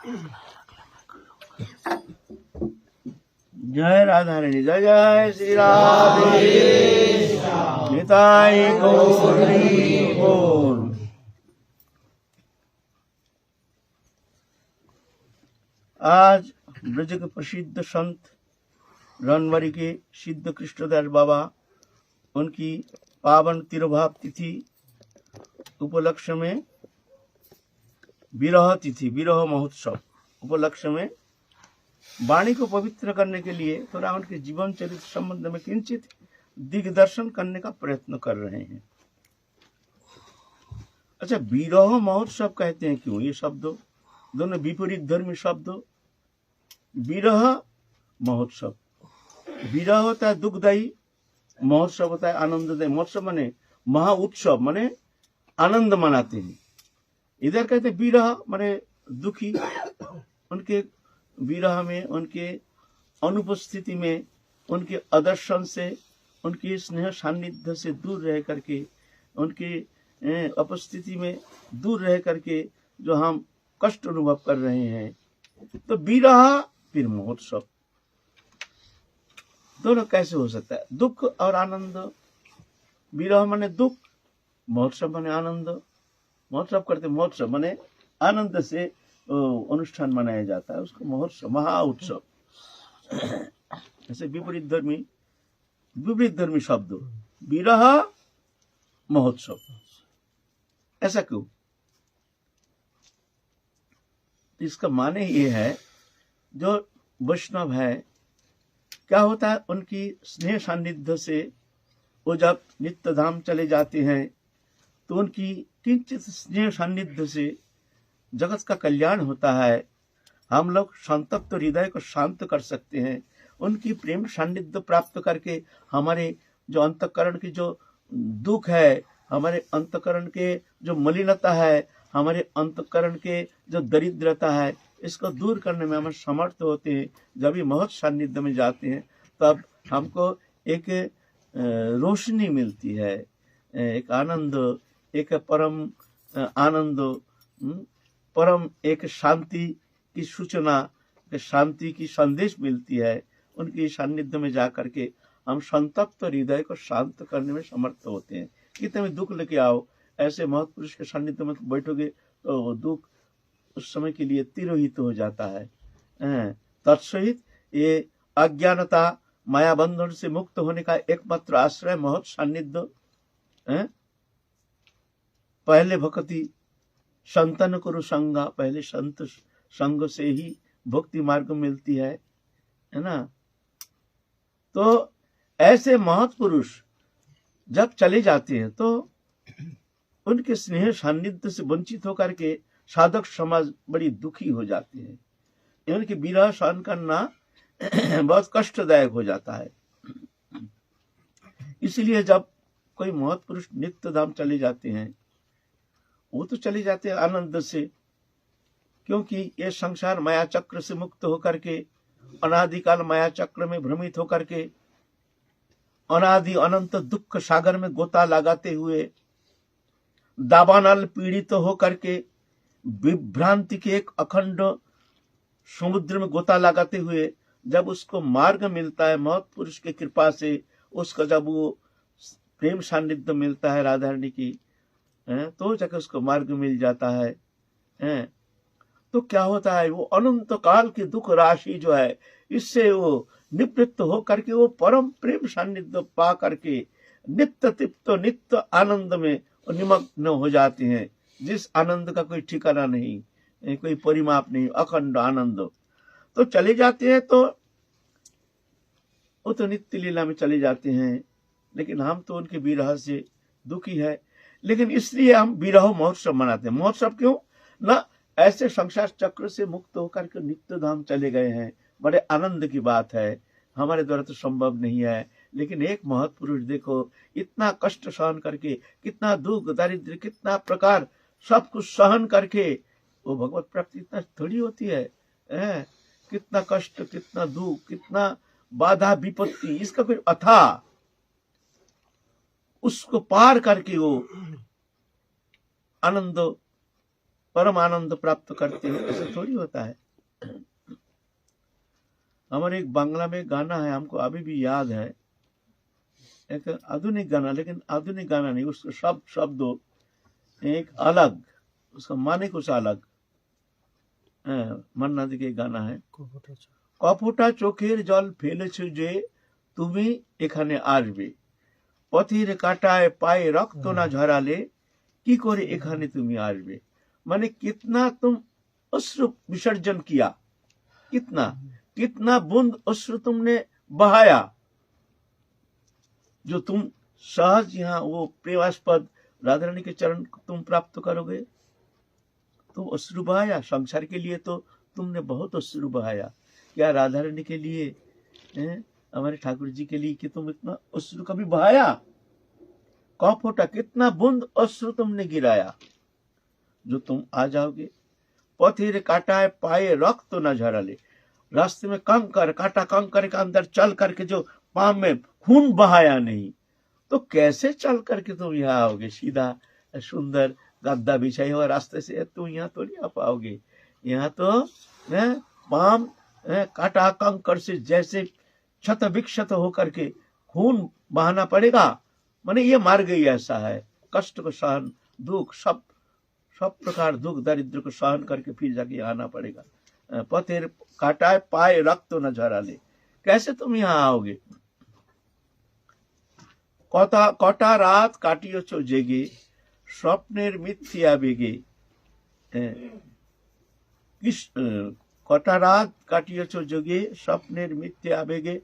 जय राधा रानी, जय जय श्री राधे निताई गौर बोल। आज ब्रज के प्रसिद्ध संत रनवरी के सिद्ध कृष्णदास बाबा, उनकी पावन तिरुभाव तिथि उपलक्ष्य में विरह तिथि, विरह महोत्सव उपलक्ष्य में वाणी को पवित्र करने के लिए थोड़ा उनके जीवन चरित्र संबंध में किंचित दिग्दर्शन करने का प्रयत्न कर रहे हैं। अच्छा, विरह महोत्सव कहते हैं क्यों? ये शब्द दोनों विपरीत धर्मी शब्द। विरह महोत्सव, विरह होता है दुखदायी, महोत्सव होता है आनंददायी। महोत्सव माने महा उत्सव, माने आनंद मनाते हैं। इधर कहते हैं विरह माने दुखी। उनके विरह में, उनके अनुपस्थिति में, उनके अदर्शन से, उनके स्नेह सान्निध्य से दूर रह करके, उनके उपस्थिति में दूर रह करके जो हम कष्ट अनुभव कर रहे हैं, तो विरह फिर महोत्सव, दोनों कैसे हो सकता है? दुख और आनंद। विरह माने दुख, महोत्सव माने आनंद। महोत्सव करते, महोत्सव माने आनंद से अनुष्ठान मनाया जाता है, उसको महोत्सव, महा उत्सव। ऐसे विपरीत धर्मी शब्द, विरह महोत्सव, ऐसा क्यों? इसका माने ये है, जो वैष्णव है, क्या होता है, उनकी स्नेह सान्निध्य से वो जब नित्य धाम चले जाते हैं, तो उनकी किंचित स्नेह सान्निध्य से जगत का कल्याण होता है। हम लोग संतप्त हृदय को शांत कर सकते हैं। उनकी प्रेम सान्निध्य प्राप्त करके हमारे जो अंतःकरण की जो दुख है, हमारे अंतःकरण के जो मलिनता है, हमारे अंतःकरण के जो दरिद्रता है, इसको दूर करने में हम समर्थ होते हैं। जब भी महत् सान्निध्य में जाते हैं, तब हमको एक रोशनी मिलती है, एक आनंद, एक परम आनंद, परम एक शांति की सूचना, शांति की संदेश मिलती है। उनकी सान्निध्य में जाकर के हम संतप्त हृदय को शांत करने में समर्थ होते हैं। कितने भी दुख लेके आओ, ऐसे महत्पुरुष के सान्निध्य में बैठोगे तो दुख उस समय के लिए तिरोहित हो जाता है। तत्सहित ये अज्ञानता माया बंधन से मुक्त होने का एकमात्र आश्रय महत् सान्निध्य। पहले भक्ति संतन करो संगा, पहले संत संग से ही भक्ति मार्ग मिलती है ना। तो ऐसे महत्पुरुष जब चले जाते हैं, तो उनके स्नेह सान्निध्य से वंचित होकर के साधक समाज बड़ी दुखी हो जाते हैं। उनके विरह सहन करना बहुत कष्टदायक हो जाता है। इसलिए जब कोई महत्पुरुष नित्य धाम चले जाते हैं, वो तो चले जाते हैं आनंद से, क्योंकि ये संसार माया चक्र से मुक्त होकर के, अनादिकाल माया चक्र में भ्रमित होकर के, अनादि अनंत दुख सागर में गोता लगाते हुए, दावानल पीड़ित होकर के, विभ्रांति के एक अखंड समुद्र में गोता लगाते हुए, जब उसको मार्ग मिलता है महत्पुरुष की कृपा से, उसका जब वो प्रेम सान्निध्य मिलता है राधा रानी की, तो जाकर उसको मार्ग मिल जाता है। तो क्या होता है, वो अनंत काल की दुख राशि जो है, इससे वो निवृत्त होकर के वो परम प्रेम सान्निध्य पा करके नित्य तृप्त, नित्य आनंद में निमग्न हो जाते हैं, जिस आनंद का कोई ठिकाना नहीं, कोई परिमाप नहीं, अखंड आनंद। तो चले जाते हैं, तो वो तो नित्य लीला में चले जाते हैं, लेकिन हम तो उनके विरह से दुखी है। लेकिन इसलिए हम विरह महोत्सव मनाते हैं। महोत्सव क्यों ना, ऐसे संसार चक्र से मुक्त होकर के नित्य धाम चले गए हैं, बड़े आनंद की बात है। हमारे द्वारा तो संभव नहीं है, लेकिन एक महत्पुरुष देखो, इतना कष्ट सहन करके, कितना दुख दारिद्र्य, कितना प्रकार सब कुछ सहन करके, वो भगवत प्राप्ति इतना थोड़ी होती है। कितना कष्ट, कितना दुख, कितना बाधा विपत्ति, इसका कोई अथाह, उसको पार करके वो आनंद परम आनंद प्राप्त करते हो, ऐसा थोड़ी होता है। हमारे एक बांग्ला में गाना है, हमको अभी भी याद है, एक आधुनिक गाना, लेकिन आधुनिक गाना नहीं, उसके शब्दों एक अलग, उसका माने कुछ अलग। मन्ना दी के गाना है, कपटा चोखेर जल फेलेছ जे তুমি এখানে আসবে, পথের কাটায় पाए रक्त ना झराले की करे एखाने तुम आसबे। माने कितना तुम अश्रु विसर्जन किया, कितना कितना बूंद अश्रु तुमने बहाया, जो तुम सहज यहाँ वो प्रेमास्पद राधा रानी के चरण तुम प्राप्त करोगे। तुम अश्रु बहाया, संसार के लिए तो तुमने बहुत अश्रु बहाया, क्या राधा रानी के लिए, हमारे ठाकुर जी के लिए कि तुम इतना अश्रु कभी बहाया? कपटा कितना बूंद अश्रु तुमने गिराया, जो तुम आ जाओगे। पथेर काटाए पाए रक्त न झराले, रास्ते में कंकर काटा, कंकर के अंदर चल करके जो पाँव में खून बहाया नहीं, तो कैसे चल करके तुम यहाँ आओगे? सीधा सुंदर गद्दा बिछाई हुआ रास्ते से तुम यहाँ तो नहीं आ पाओगे। यहाँ तो पाँव काटा कंकर से जैसे क्षत विक्षत होकर के खून बहाना पड़ेगा। माने ये मार्ग ही ऐसा है, कष्ट को सहन, दुख, सब प्रकार दुख दरिद्र को सहन करके फिर जाके आना पड़ेगा। पथेर काटाए पाए रक्त न झराले, कैसे तुम यहाँ आओगे? कटा रात काटियछ जेगे स्वप्नेर मिथ्या बेगे, कटा रात काटियछ जोगे स्वप्नेर मिथ्या बेगे,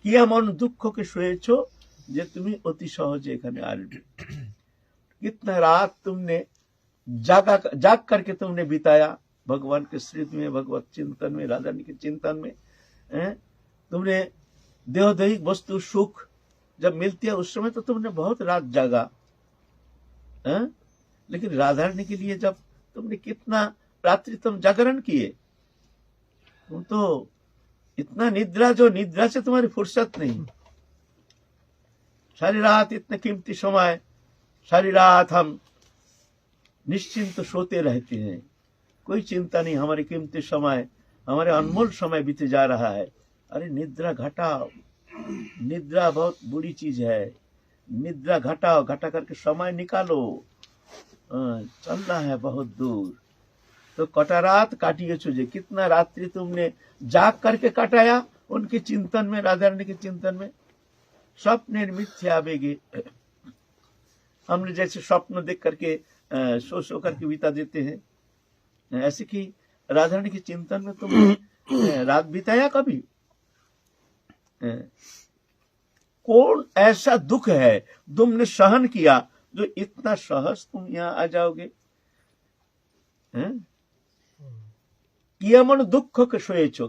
কি এমন দুঃখকে সয়েছো যে তুমি অতি সহজে এখানে আসবে। कितना रात तुमने जाग करके तुमने बिताया भगवान के स्मृति में, भगवत चिंतन में, राधा रानी के चिंतन में। तुमने देहदैहिक वस्तु सुख जब मिलती है उस समय तो तुमने बहुत रात जागा, लेकिन राधा रानी के लिए जब तुमने कितना रात्रि तुम जागरण किए। तुम तो इतना निद्रा, जो निद्रा से तुम्हारी फुर्सत नहीं। सारी रात इतने कीमती समय, सारी रात हम निश्चिंत सोते रहते हैं, कोई चिंता नहीं, हमारे कीमती समय, हमारे अनमोल समय बीते जा रहा है। अरे निद्रा घटाओ, निद्रा बहुत बुरी चीज है। निद्रा घटाओ, घटा करके समय निकालो, चलना है बहुत दूर। तो कटा रात काटिए जे, कितना रात्रि तुमने जाग करके काटाया उनके चिंतन में, राधा रानी के चिंतन में। स्वप्न मिथ्या बेगे, हमने जैसे स्वप्न देख करके सो करके बिता देते हैं, ऐसे कि राधा रानी के चिंतन में तुमने रात बिताया कभी? कौन ऐसा दुख है तुमने सहन किया जो इतना सहज तुम यहाँ आ जाओगे? एमन दुख के सोएछो,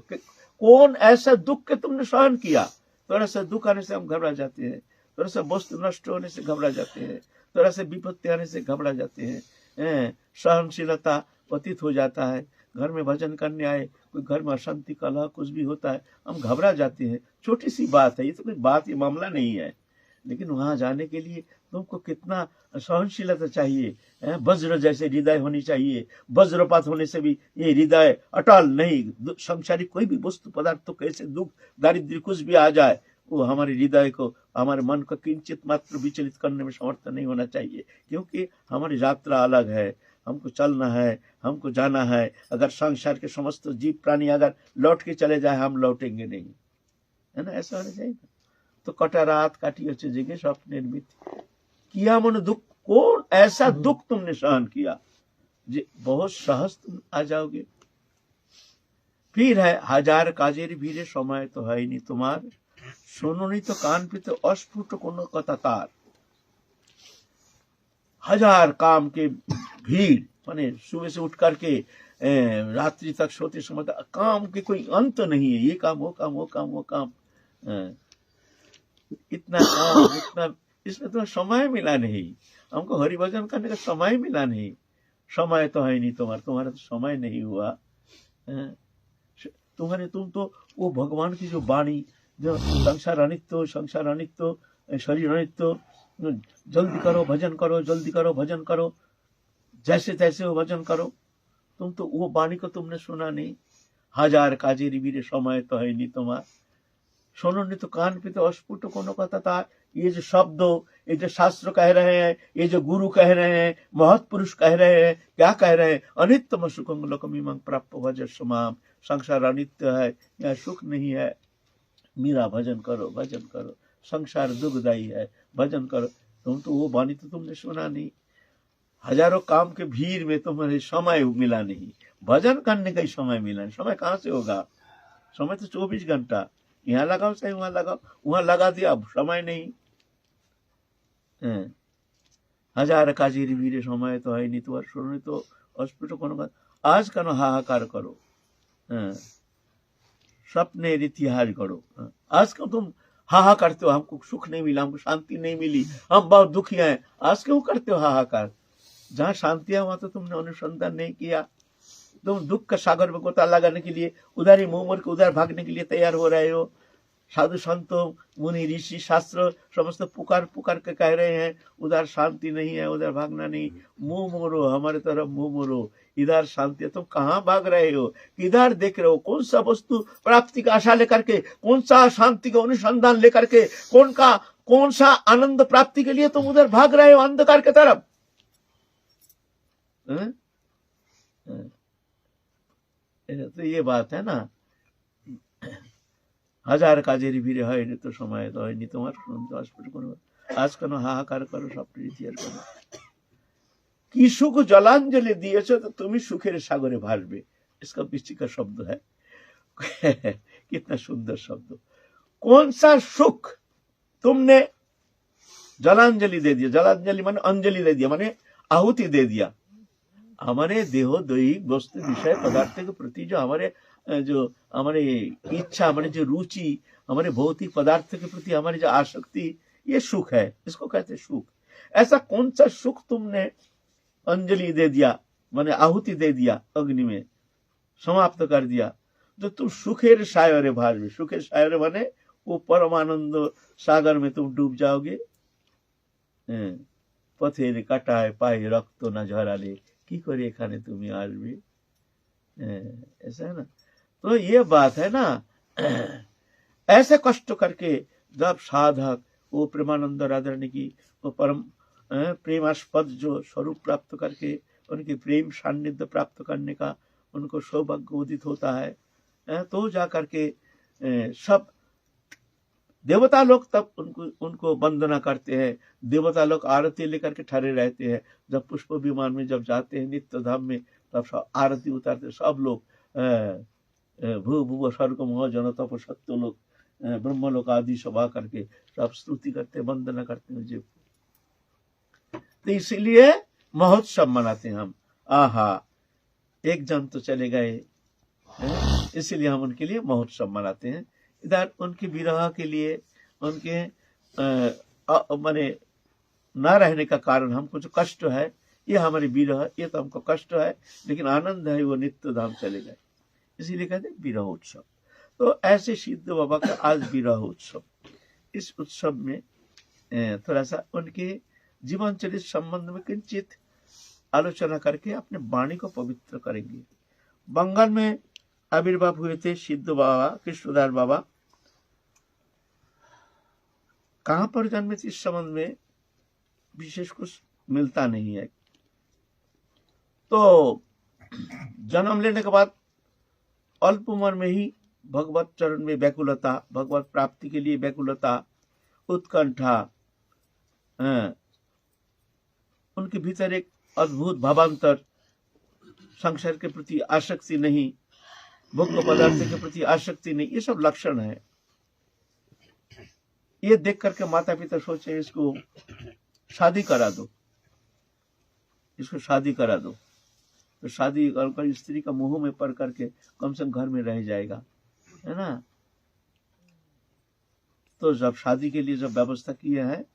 कौन ऐसा दुख के तुमने सहन किया? थोड़ा सा दुख आने से हम घबरा जाते हैं, थोड़ा सा वस्तु नष्ट होने से घबरा जाते हैं, थोड़ा सा विपत्ति आने से घबरा जाते हैं, सहनशीलता पतित हो जाता है। घर में भजन करने आए, कोई घर में अशांति कलह कुछ भी होता है, हम घबरा जाते हैं। छोटी सी बात है, ये तो कोई बात, ये मामला नहीं है, लेकिन वहां जाने के लिए तुमको कितना सहनशीलता चाहिए। वज्र जैसे हृदय होनी चाहिए, वज्रपात होने से भी ये हृदय अटल नहीं। संसारिक कोई भी वस्तु पदार्थ तो कैसे दुख दारिद्र्य कुछ भी आ जाए, वो हमारे हृदय को, हमारे मन को किंचित मात्र विचलित करने में समर्थ नहीं होना चाहिए, क्योंकि हमारी यात्रा अलग है, हमको चलना है, हमको जाना है। अगर संसार के समस्त जीव प्राणी अगर लौट के चले जाए, हम लौटेंगे नहीं, है ना? ऐसा होना चाहिए। तो कटा रात काटिए जगह स्वप्न निर्मित किया मन दुख, कौन ऐसा दुख तुमने सहन किया जे बहुत सहज तुम आ जाओगे। फिर है हजार काजेर भीड़े समय तो है नहीं तुम्हार, सुनो नहीं तो कान पे तो अस्फुट कोनो कथा तार। हजार काम के भीड़, माने सुबह से उठ करके रात्रि तक सोते समय काम के कोई अंत नहीं है, ये काम वो काम वो काम वो काम, इतना काम इतना, इसमें तो समय मिला नहीं, हमको हरि भजन करने का समय मिला नहीं। समय तो है नहीं तुम्हारा तो समय नहीं हुआ। तुम तो वो भगवान की जो वाणी, जो संसार अनित्य, संसार अनित्य, शरीर अनित्य, जल्दी करो भजन करो, जल्दी करो भजन करो, जैसे तैसे वो भजन करो। तुम तो वो वाणी को तुमने सुना नहीं। हजार काजेरी वीरे समय तो है नहीं तुम्हार, सुनो नहीं तो कान पे तो अस्फुट कोनो कथा था। ये जो शब्द, ये जो शास्त्र कह रहे हैं, ये जो गुरु कह रहे हैं, महत् पुरुष कह रहे हैं, क्या कह रहे हैं? अनित्यम सुखम लोकमिमं प्राप्य भजस्व माम। संसार अनित्य है, यहाँ सुख नहीं है। मेरा भजन करो, भजन करो। संसार दुखदायी है, भजन करो। तुम तो वो वाणी तो तुमने सुना नहीं। हजारों काम के भीड़ में तुम्हें समय मिला नहीं, भजन करने का ही समय मिला नहीं। समय कहाँ से होगा? समय तो 24 घंटा। यहाँ लगाओ चाहे वहां लगाओ, वहां लगा दिया, अब समय नहीं। हजार काजेरी वीरे समय तो है नहीं तुम्हार, सुनो तो अस्फुट कोनो कथा। आज कनो हाहाकार करो, सपने इतिहास करो। आज क्यों तुम हाहा करते हो? हमको सुख नहीं मिला, हमको शांति नहीं मिली, हम बहुत दुखी हैं। आज क्यों करते हो हाहाकार? जहाँ शांति है वहां तो तुमने अनुसंधान नहीं किया। तुम दुख का सागर में गोता लगाने के लिए उधर ही मुंह मोड़ के उधर भागने के लिए तैयार हो रहे हो। साधु संतों, मुनि, ऋषि, शास्त्र समस्त पुकार पुकार के कह रहे हैं उधर शांति नहीं है, उधर भागना नहीं। मुंह मोड़ो, हमारे तरफ मुंह मोड़ो, इधर शांति है। तुम कहाँ भाग रहे हो? किधर देख रहे हो? कौन सा वस्तु प्राप्ति का आशा लेकर के, कौन सा शांति का अनुसंधान लेकर के, कौन सा आनंद प्राप्ति के लिए तुम उधर भाग रहे हो अंधकार की तरफ? तो ये बात है ना। हजार काजेरी भिड़े है नहीं तो समय तो है नहीं तुम्हार। आज कनो हाहाकार करो, सपने इतिहास करो। कि सुख जलांजलि दिएছো तो तुम सुखेर सागरे भासबे। इसका पीछे का शब्द है। कितना सुंदर शब्द। कौन सा सुख तुमने जलांजलि दे दिया? जलांजलि माने अंजलि दे दिया, माने आहुति दे दिया। हमारे देहो दैहिक वस्तु विषय पदार्थ के प्रति जो हमारे इच्छा, हमारे जो रुचि, हमारे भौतिक पदार्थ के प्रति हमारी जो आसक्ति, ये सुख है, इसको कहते हैं सुख। ऐसा कौन सा सुख तुमने अंजलि दे दिया, माने आहुति दे दिया, अग्नि में समाप्त कर दिया, तो तुम सुखेर सायरे भासबे। सुखेर सायरे माने वो परमानंद सागर में तुम डूब जाओगे। पथेर काटाए पाए रक्त न झराले, की करे एखाने तुम्हें आसबे। ऐसा है ना। तो ये बात है ना। ऐसे कष्ट करके जब साधक वो प्रेमानंद राधारानी की वो परम प्रेमास्पद जो स्वरूप प्राप्त करके उनके प्रेम सान्निध्य प्राप्त करने का उनको सौभाग्य उदित होता है, तो जाकर के सब देवता लोग तब उनको वंदना करते हैं। देवता लोग आरती लेकर के ठहरे रहते हैं। जब पुष्प विमान में जब जाते हैं नित्य धाम में, तब सब आरती उतारते सब लोग। भू भू स्वर्ग मोह जन तप सत्य लोग, ब्रह्म लोग आदि सभा करके सब स्तुति करते, वंदना करते हैं। तो इसीलिए महोत्सव मनाते हैं हम। आहा, एक जन तो चले गए, इसीलिए हम उनके लिए महोत्सव मनाते हैं। इधर उनकी विरह के लिए, उनके माने न रहने का कारण हमको जो कष्ट है, ये हमारी विरह, ये तो हमको कष्ट है, लेकिन आनंद है, वो नित्य धाम चले गए, इसीलिए कहते हैं विरह उत्सव। तो ऐसे सिद्ध बाबा का आज विरह उत्सव। इस उत्सव में थोड़ा सा उनके जीवन चरित संबंध में किंचित आलोचना करके अपने वाणी को पवित्र करेंगे। बंगाल में आविर्भाव हुए थे सिद्ध बाबा कृष्णदास बाबा। कहां पर जन्मे थे इस संबंध में विशेष कुछ मिलता नहीं है। तो जन्म लेने के बाद अल्प उम्र में ही भगवत चरण में व्याकुलता, भगवत प्राप्ति के लिए व्याकुलता, उत्कंठा, उनके भीतर एक अद्भुत भावांतर, संसार के प्रति आसक्ति नहीं, भोग्य पदार्थ के प्रति आसक्ति नहीं, ये सब लक्षण है। ये देख करके माता पिता सोचे इसको शादी करा दो, इसको शादी करा दो। तो शादी कर स्त्री का मुंह में पड़ करके कम से कम घर में रह जाएगा, है ना। तो जब शादी के लिए जब व्यवस्था किया है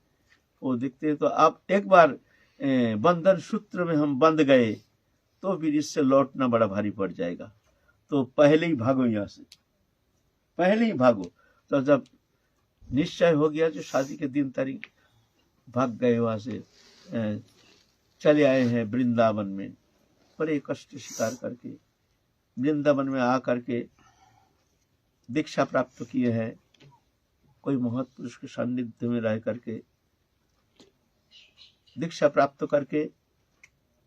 वो देखते हैं, तो आप एक बार बंधन सूत्र में हम बंध गए तो फिर इससे लौटना बड़ा भारी पड़ जाएगा। तो पहले ही भागो, यहाँ से पहले ही भागो। तो जब निश्चय हो गया जो शादी के दिन तारीख भाग गए वहां से, चले आए हैं वृंदावन में, बड़े कष्ट स्वीकार करके वृंदावन में आकर के दीक्षा प्राप्त किए हैं। कोई महत्पुरुष के सानिध्य में रह करके दीक्षा प्राप्त करके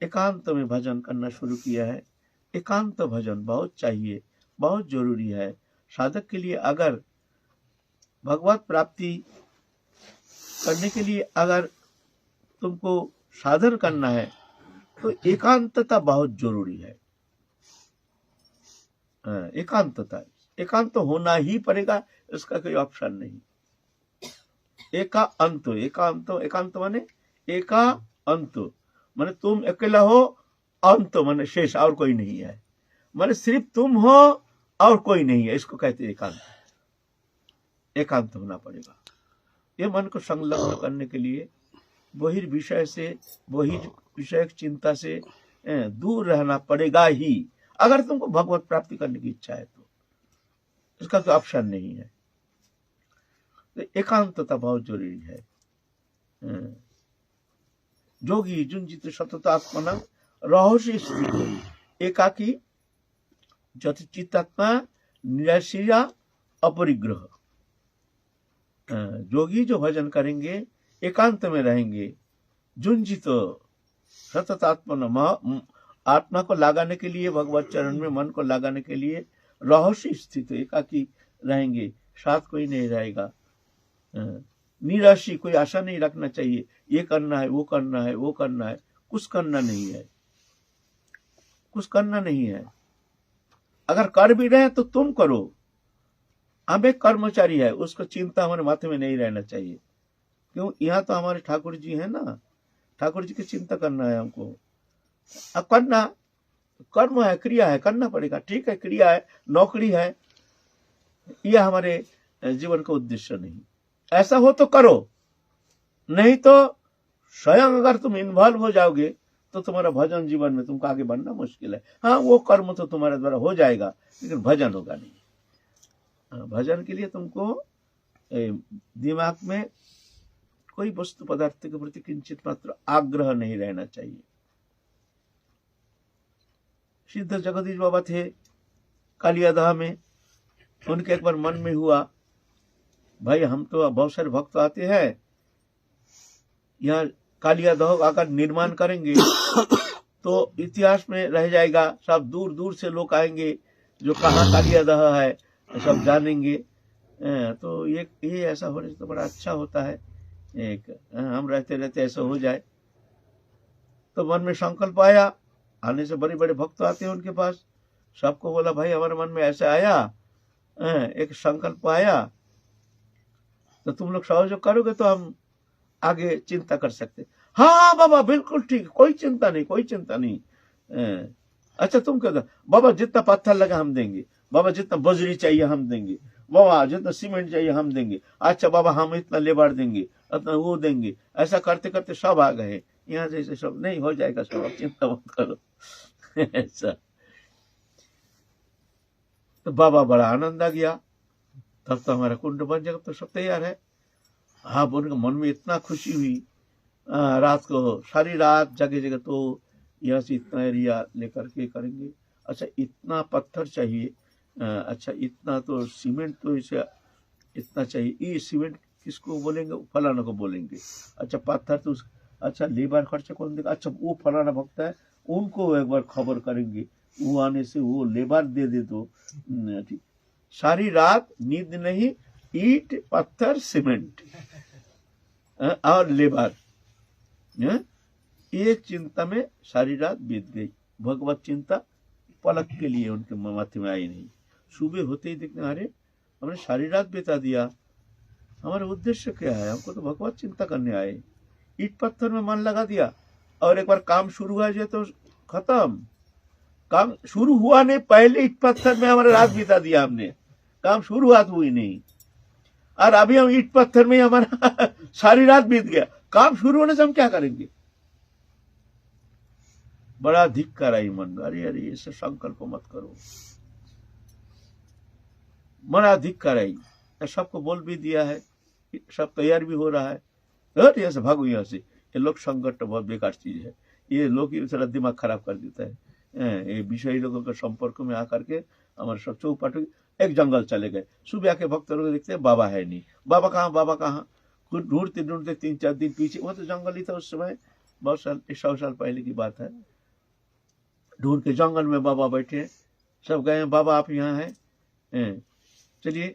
एकांत में भजन करना शुरू किया है। एकांत भजन बहुत चाहिए, बहुत जरूरी है साधक के लिए। अगर भगवत प्राप्ति करने के लिए अगर तुमको साधन करना है तो एकांतता बहुत जरूरी है। एकांतता, एकांत होना ही पड़ेगा, इसका कोई ऑप्शन नहीं। एकांत, एकांत, एकांत माने एका अंत माने तुम अकेला हो, अंत माने शेष, और कोई नहीं है, माने सिर्फ तुम हो और कोई नहीं है, इसको कहते हैं एकांत। एकांत होना पड़ेगा। ये मन को संलग्न करने के लिए बहिर्विषय से, बहिर्विषय चिंता से दूर रहना पड़ेगा ही, अगर तुमको भगवत प्राप्ति करने की इच्छा है तो। इसका तो ऑप्शन नहीं है। तो एकांतता बहुत जरूरी है। जोगी जुंजित सतत आत्मना रहस्य स्थित एकाकी जति चित्तात्मा निराशिया अपरिग्रह। जोगी जो भजन करेंगे, एकांत में रहेंगे, जुंजित सतत आत्मा को लगाने के लिए, भगवत चरण में मन को लगाने के लिए रहस्य स्थित एकाकी रहेंगे, साथ कोई नहीं रहेगा। निराशी, कोई आशा नहीं रखना चाहिए ये करना है, वो करना है, वो करना है, कुछ करना नहीं है, कुछ करना नहीं है। अगर कर भी रहे तो तुम करो। हम एक कर्मचारी है, उसको चिंता हमारे माथे में नहीं रहना चाहिए। क्यों? यहाँ तो हमारे ठाकुर जी है ना, ठाकुर जी की चिंता करना है हमको। अब करना कर्म है, क्रिया है, करना पड़ेगा, ठीक है, क्रिया है, नौकरी है, यह हमारे जीवन का उद्देश्य नहीं। ऐसा हो तो करो, नहीं तो स्वयं अगर तुम इन्वॉल्व हो जाओगे तो तुम्हारा भजन जीवन में तुमको आगे बढ़ना मुश्किल है। हाँ, वो कर्म तो तुम्हारे द्वारा हो जाएगा, लेकिन भजन होगा नहीं। भजन के लिए तुमको दिमाग में कोई वस्तु पदार्थ के प्रति किंचित मात्र आग्रह नहीं रहना चाहिए। सिद्ध जगदीश बाबा थे कालियादह में, उनके एक बार मन में हुआ, भाई हम तो बहुत सारे भक्त आते हैं, यहाँ कालियादह आकर निर्माण करेंगे तो इतिहास में रह जाएगा, सब दूर दूर से लोग आएंगे, जो कहाँ कालियादह है सब जानेंगे। तो ये ऐसा होने से तो बड़ा अच्छा होता है, एक हम रहते रहते ऐसा हो जाए। तो मन में संकल्प आया, आने से बड़े बड़े भक्त आते हैं उनके पास, सबको बोला भाई हमारे मन में ऐसा आया, एक संकल्प आया, तो तुम लोग सहयोग करोगे तो हम आगे चिंता कर सकते। हाँ बाबा बिल्कुल ठीक, कोई चिंता नहीं, कोई चिंता नहीं। अच्छा तुम क्या दो? बाबा जितना पत्थर लगा हम देंगे, बाबा जितना बजरी चाहिए हम देंगे, बाबा जितना सीमेंट चाहिए हम देंगे, अच्छा बाबा हम इतना लेबर देंगे, इतना वो देंगे। ऐसा करते करते सब आ गए, यहाँ जैसे सब नहीं हो जाएगा, सब चिंता मत करो। ऐसा तो बाबा बड़ा आनंद आ गया, तब तो हमारा कुंड बन जाएगा, तो सब तैयार है। हाँ, उनके मन में इतना खुशी हुई, रात को सारी रात जगह जगह तो यहाँ से इतना एरिया लेकर के करेंगे, अच्छा इतना पत्थर चाहिए, अच्छा इतना तो सीमेंट, तो इसे इतना चाहिए, ये सीमेंट किसको बोलेंगे? फलाना को बोलेंगे। अच्छा पत्थर तो अच्छा लेबर खर्चा कौन देगा? अच्छा वो फलाना भक्त है, उनको एक बार खबर करेंगे, वो आने से वो लेबर दे दे तो ठीक। सारी रात नींद नहीं, ईट पत्थर सीमेंट और लेबर, एक चिंता में सारी रात बीत गई। भगवत चिंता पलक के लिए उनके माथे में आई नहीं। सुबह होते ही देखने, अरे हमने सारी रात बिता दिया, हमारा उद्देश्य क्या है? हमको तो भगवत चिंता करने आए, ईट पत्थर में मन लगा दिया, और एक बार काम शुरू हुआ जाए तो खत्म। काम शुरू हुआ नहीं, पहले ईट पत्थर में हमारा रात बिता दिया हमने, काम शुरुआत हुई नहीं, और अभी हम ईट पत्थर में हमारा सारी रात बीत गया। काम शुरू होने से हम क्या करेंगे? बड़ा धिक्कार आई मन में, अरे अरे ऐसे संकल्प मत करो, बड़ा धिक्कार आई। सबको बोल भी दिया है, सब तैयार भी हो रहा है, यहाँ से भागो, यहाँ से, ये लोग संकट बहुत बेकार चीज है, ये लोग ही सारा दिमाग खराब कर देता है। ये विषयी लोगों के संपर्क में आकर के हमारे सब चौपाट एक जंगल चले गए। सुबह के भक्त लोग देखते हैं बाबा है नहीं, बाबा कहाँ बाबा कहाँ, कुछ ढूंढते ढूंढते 3-4 दिन पीछे, वो तो जंगल ही था उस समय, बहुत साल 100 साल पहले की बात है। ढूंढ के जंगल में बाबा बैठे, सब गए बाबा आप यहाँ हैं, चलिए।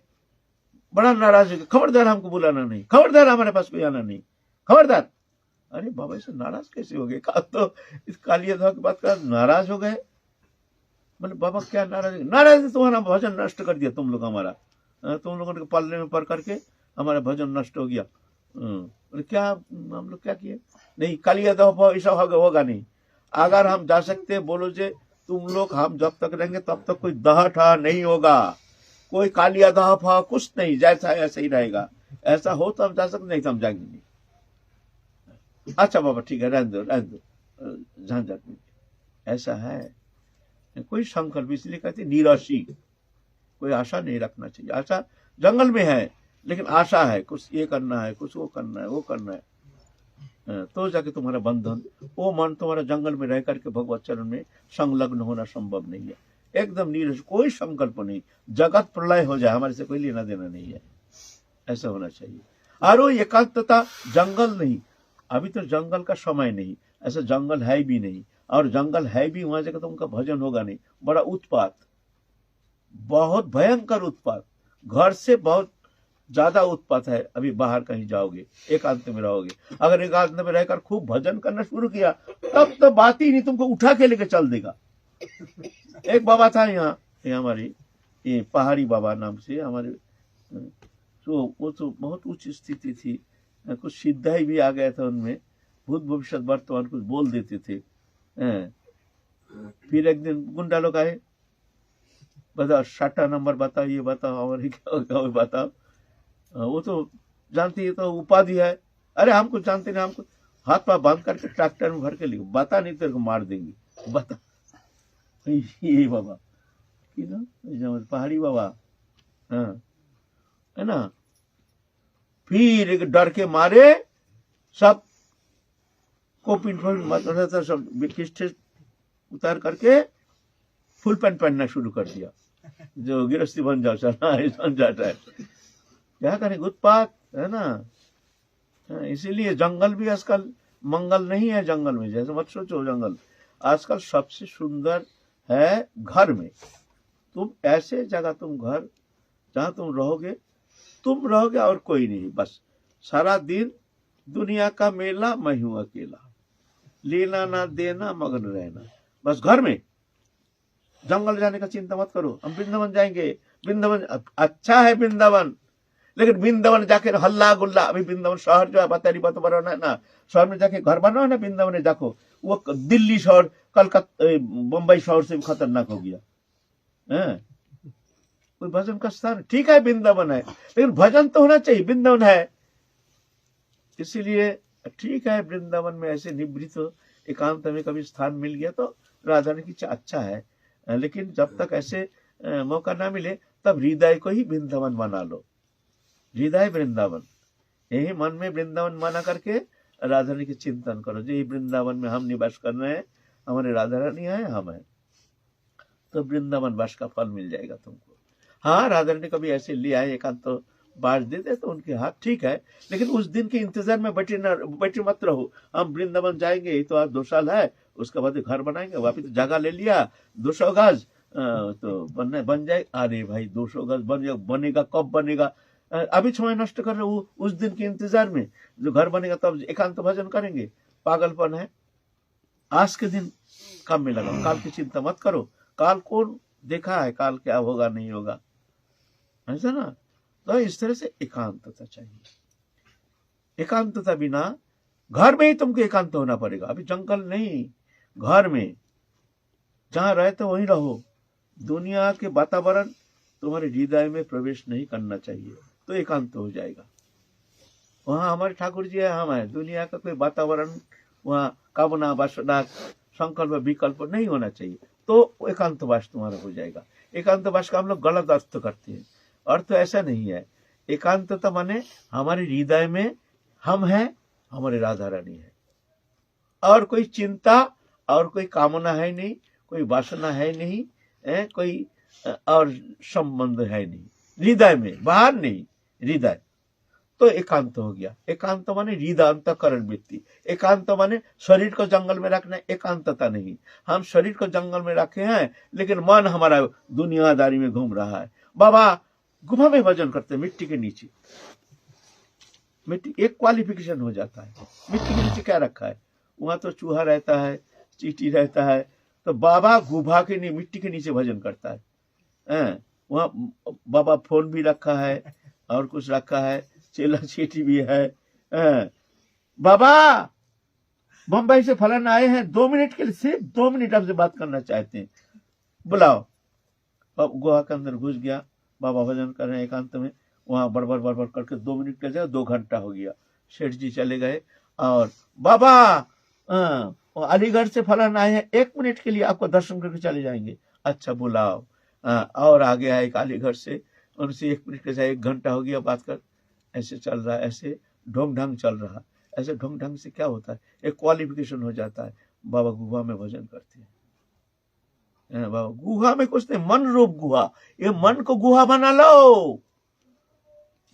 बड़ा नाराज हो गया, खबरदार हमको बुलाना नहीं, खबरदार हमारे पास कोई आना नहीं, खबरदार। अरे बाबा ऐसे नाराज कैसे हो गए? तो इस कालिया की बात कर नाराज हो गए। बोले बाबा क्या नाराज? नाराज तुम्हारा भजन नष्ट कर दिया तुम लोग हमारा, तुम लोगों ने पल्ले में पड़ करके हमारा भजन नष्ट हो गया। बोले क्या हम लोग क्या किए? नहीं कालिया ऐसा होगा नहीं, अगर हम जा सकते बोलो जे तुम लोग, हम जब तक रहेंगे तब तक कोई दहा ठहा नहीं होगा, कोई कालिया दहा फहा कुछ नहीं, जैसा है ऐसा ही रहेगा। ऐसा हो तो हम जा सकते, नहीं तो हम जाएंगे नहीं। अच्छा बाबा ठीक है, रहने दो झंझट में। ऐसा है कोई संकल्प, इसलिए कहते निराशी, कोई आशा नहीं रखना चाहिए। आशा जंगल में है लेकिन आशा है, कुछ ये करना है, कुछ वो करना है, वो करना है, तो जाके तुम्हारा बंधन, वो मन तुम्हारा जंगल में रह करके भगवत चरण में संलग्न होना संभव नहीं है। एकदम नीरज, कोई संकल्प नहीं, जगत प्रलय हो जाए हमारे से कोई लेना देना नहीं है, ऐसा होना चाहिए। और वो एकांतता जंगल नहीं, अभी तो जंगल का समय नहीं, ऐसा जंगल है भी नहीं, और जंगल है भी वहां जाकर तो उनका भजन होगा नहीं। बड़ा उत्पात, बहुत भयंकर उत्पात, घर से बहुत ज्यादा उत्पात है। अभी बाहर कहीं जाओगे, एकांत में रहोगे, अगर एकांत में रहकर खूब भजन करना शुरू किया तब तो बात ही नहीं, तुमको उठा के लेके चल देगा। एक बाबा था यहाँ, हमारी ये पहाड़ी बाबा नाम से हमारे, तो वो तो बहुत उच्च स्थिति थी, कुछ सिद्धाई भी आ गया था उनमें, भूत भविष्य वर्तमान कुछ बोल देते थे। फिर एक दिन गुंडा लोग आए, बताओ 60 नंबर बताओ, ये बताओ, हमारे क्या बताओ। वो तो जानती है, तो उपाधि है। अरे हमको जानते नहीं, हमको हाथ पाँव बांध करके ट्रैक्टर में भर के लिखो, बता नहीं तेरे को मार देंगे, बता। ये बाबा कि ना पहाड़ी बाबा, हाँ है ना। फिर एक डर के मारे सब को सब किस्टे उतार करके फुल पैंट पहनना शुरू कर दिया, जो गिरस्ती बन जाओ बन जाता है। क्या करें, उत्पात है ना। इसीलिए जंगल भी आजकल मंगल नहीं है। जंगल में जैसे मत सोचो, जंगल आजकल सबसे सुंदर है घर में। तुम ऐसे जगह, तुम घर जहां तुम रहोगे और कोई नहीं, बस सारा दिन दुनिया का मेला, मैं हूं अकेला, लेना ना देना, मगन रहना, बस घर में। जंगल जाने का चिंता मत करो, हम वृंदावन जाएंगे। वृंदावन अच्छा है वृंदावन, लेकिन वृंदावन जाके हल्ला गुल्ला, अभी वृंदावन शहर जो है बतेरी बात बनाना है ना, शहर में जाके घर बनाओ ना, वृंदावन में जाको, वो दिल्ली शहर, कलकत्ता, बम्बई शहर से खतरनाक हो गया है। कोई भजन का स्थान ठीक है, वृंदावन है, लेकिन भजन तो होना चाहिए, वृंदावन है। इसीलिए ठीक है, वृंदावन में ऐसे निवृत्त एकांत में कभी स्थान मिल गया तो राधा ने की अच्छा है, लेकिन जब तक ऐसे मौका ना मिले तब हृदय को ही वृंदावन बना लो। हृदय वृंदावन, यही मन में वृंदावन माना करके राधा रानी की चिंतन करो, जो वृंदावन में हम निवास कर रहे हैं, हमारे राधा रानी है, हम है, तो वृंदावन वास का फल मिल जाएगा तुमको। हाँ, राधा रानी कभी ऐसे ले आए एकांत तो बांट देते तो उनके हाथ ठीक है, लेकिन उस दिन के इंतजार में बैठे मत रहो। हम वृंदावन जाएंगे तो आज 2 साल है, उसके बाद घर बनाएंगे, वापिस जगह ले लिया 200 गज तो बन जाए। अरे भाई 200 गज बनेगा कब बनेगा? अभी समय नष्ट कर रहे हो उस दिन के इंतजार में, जो घर बनेगा तब एकांत भजन करेंगे, पागलपन है। आज के दिन काम में लगाओ, काल की चिंता मत करो। काल कौन देखा है, काल क्या होगा नहीं होगा, ऐसा ना। तो इस तरह से एकांतता चाहिए। एकांतता बिना घर में ही तुमको एकांत होना पड़ेगा। अभी जंगल नहीं, घर में जहां रहते वहीं रहो। दुनिया के वातावरण तुम्हारे हृदय में प्रवेश नहीं करना चाहिए, तो एकांत हो जाएगा। वहां हमारे ठाकुर जी है, हम है। दुनिया का कोई वातावरण, वहां कामना वासना संकल्प विकल्प नहीं होना चाहिए, तो एकांतवास तुम्हारा हो जाएगा। एकांतवास का हम लोग गलत अर्थ करते हैं, अर्थ ऐसा नहीं है। एकांतता माने हमारे हृदय में हम हैं, हमारे राधा रानी है, और कोई चिंता और कोई कामना है नहीं, कोई वासना है नहीं, कोई और संबंध है नहीं, हृदय में, बाहर नहीं, हृदय। तो एकांत हो गया। एकांत माने हृदय अंतःकरण वृत्ति। एकांत माने शरीर को जंगल में रखना, एकांतता नहीं। हम शरीर को जंगल में रखे हैं लेकिन मन हमारा दुनियादारी में घूम रहा है। बाबा गुफा में भजन करते हैं, मिट्टी के नीचे। मिट्टी एक क्वालिफिकेशन हो जाता है। मिट्टी के नीचे क्या रखा है? वहां तो चूहा रहता है, चींटी रहता है। तो बाबा गुफा के नहीं, मिट्टी के नीचे भजन करता है। वहाँ बाबा फोन भी रखा है और कुछ रखा है, चेला चीटी भी है। बाबा बम्बई से फलाना आए हैं, 2 मिनट के लिए, सिर्फ 2 मिनट आपसे बात करना चाहते हैं, बुलाओ। गुहा के अंदर घुस गया, बाबा भजन कर रहे हैं एकांत में। वहां बड़बड़ बड़बड़ करके 2 मिनट का जगह 2 घंटा हो गया। सेठ जी चले गए और बाबा अलीगढ़ से फलाना आए हैं, 1 मिनट के लिए आपको दर्शन करके चले जाएंगे। अच्छा बुलाओ। और आ गया एक अलीगढ़ से, उनसे 1 मिनट के जगह 1 घंटा हो गया बात कर। ऐसे चल रहा है, ऐसे ढोंग ढंग चल रहा। ऐसे ढोंग ढंग से क्या होता है? एक क्वालिफिकेशन हो जाता है। बाबा गुहा में भजन करते हैं। बाबा गुहा में कुछ नहीं, मन रूप गुहा। ये मन को गुहा बना लो।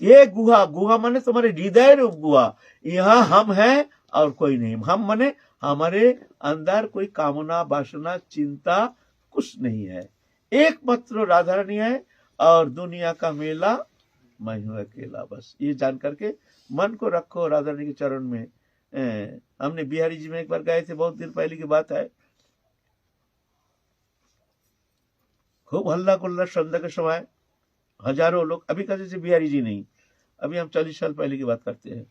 ये गुहा, गुहा माने तुम्हारे हृदय रूप गुहा। यहाँ हम हैं और कोई नहीं। हम माने हमारे अंदर कोई कामना, वासना, चिंता कुछ नहीं है। एकमात्र राधा रानी है और दुनिया का मेला मैं हूं अकेला। बस ये जान करके मन को रखो राधा रानी के चरण में। हमने बिहारी जी में एक बार गए थे, बहुत दिन पहले की बात है। खूब हल्ला गुल्ला संध्या के समय, हजारों लोग। अभी का जैसे बिहारी जी नहीं, अभी हम 40 साल पहले की बात करते हैं।